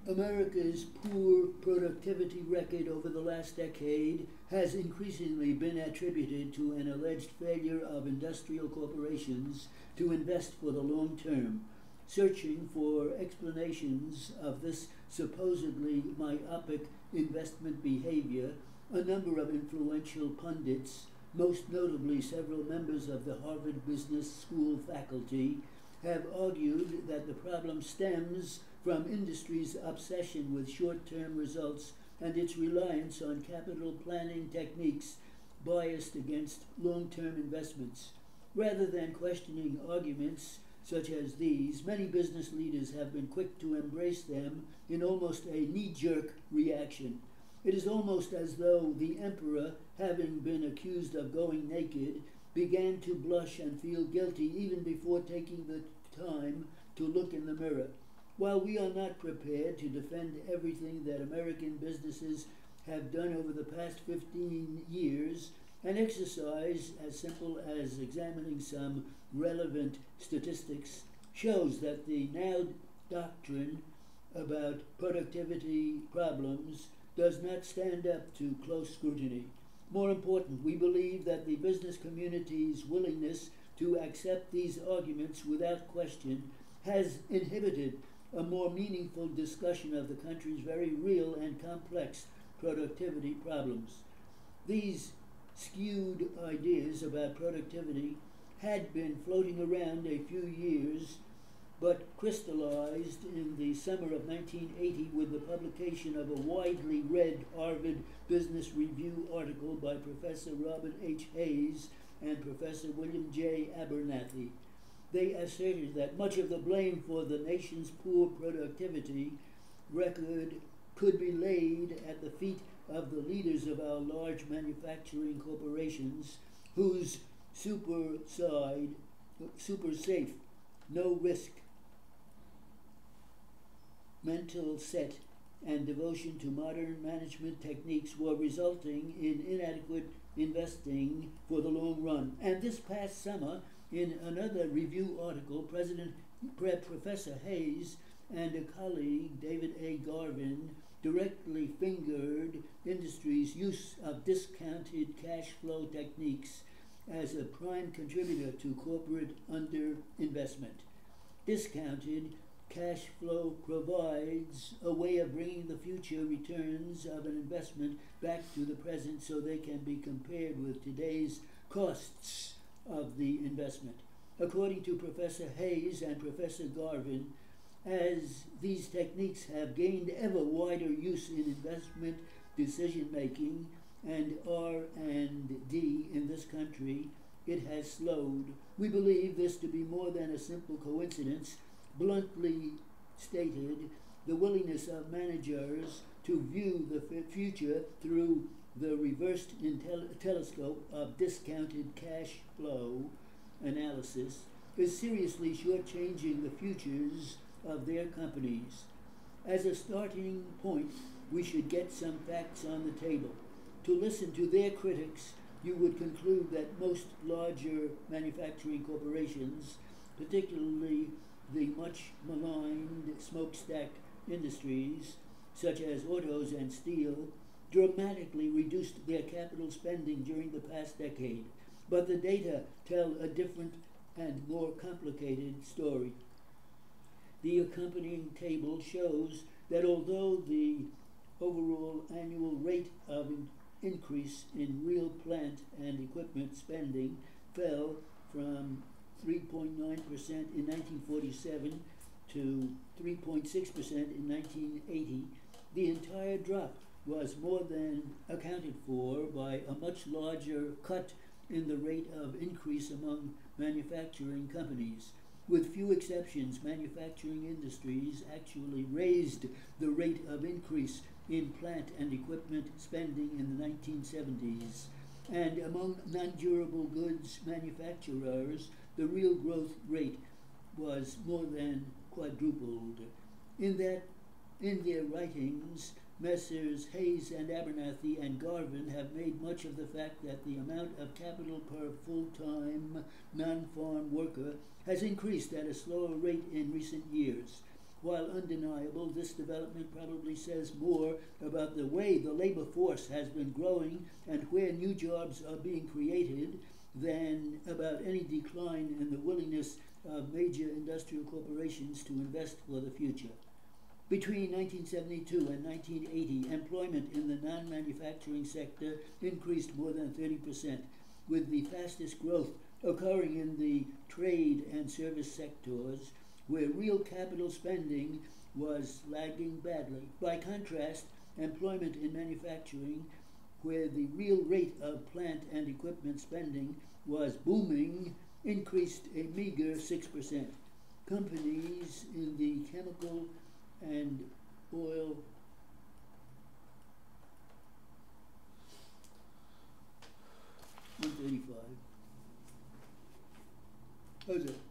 America's poor productivity record over the last decade has increasingly been attributed to an alleged failure of industrial corporations to invest for the long term. Searching for explanations of this supposedly myopic investment behavior, a number of influential pundits, most notably several members of the Harvard Business School faculty, have argued that the problem stems from industry's obsession with short-term results and its reliance on capital planning techniques biased against long-term investments. Rather than questioning arguments such as these, many business leaders have been quick to embrace them in almost a knee-jerk reaction. It is almost as though the emperor, having been accused of going naked, began to blush and feel guilty even before taking the time to look in the mirror. While we are not prepared to defend everything that American businesses have done over the past 15 years, an exercise as simple as examining some relevant statistics shows that the now doctrine about productivity problems does not stand up to close scrutiny. More important, we believe that the business community's willingness to accept these arguments without question has inhibited a more meaningful discussion of the country's very real and complex productivity problems. These skewed ideas about productivity had been floating around a few years, but crystallized in the summer of 1980 with the publication of a widely read Harvard Business Review article by Professor Robert H. Hayes and Professor William J. Abernathy. They asserted that much of the blame for the nation's poor productivity record could be laid at the feet of the leaders of our large manufacturing corporations whose super safe, no risk mental set and devotion to modern management techniques were resulting in inadequate investing for the long run. And this past summer, in another review article, Professor Hayes and a colleague, David A. Garvin, directly fingered industry's use of discounted cash flow techniques as a prime contributor to corporate underinvestment. Discounted cash flow provides a way of bringing the future returns of an investment back to the present so they can be compared with today's costs of the investment. According to Professor Hayes and Professor Garvin, as these techniques have gained ever wider use in investment decision-making and R&D in this country, it has slowed. We believe this to be more than a simple coincidence. Bluntly stated, the willingness of managers to view the future through the reversed telescope of discounted cash flow analysis is seriously shortchanging the futures of their companies. As a starting point, we should get some facts on the table. To listen to their critics, you would conclude that most larger manufacturing corporations, particularly the much maligned smokestack industries, such as autos and steel, dramatically reduced their capital spending during the past decade. But the data tell a different and more complicated story. The accompanying table shows that although the overall annual rate of increase in real plant and equipment spending fell from 3.9% in 1947 to 3.6% in 1980, the entire drop was more than accounted for by a much larger cut in the rate of increase among manufacturing companies. With few exceptions, manufacturing industries actually raised the rate of increase in plant and equipment spending in the 1970s. And among non-durable goods manufacturers, the real growth rate was more than quadrupled. In their writings, Messrs. Hayes and Abernathy and Garvin have made much of the fact that the amount of capital per full-time non-farm worker has increased at a slower rate in recent years. While undeniable, this development probably says more about the way the labor force has been growing and where new jobs are being created than about any decline in the willingness of major industrial corporations to invest for the future. Between 1972 and 1980, employment in the non-manufacturing sector increased more than 30%, with the fastest growth occurring in the trade and service sectors, where real capital spending was lagging badly. By contrast, employment in manufacturing, where the real rate of plant and equipment spending was booming, increased a meager 6%. Companies in the chemical and oil $135. How's that?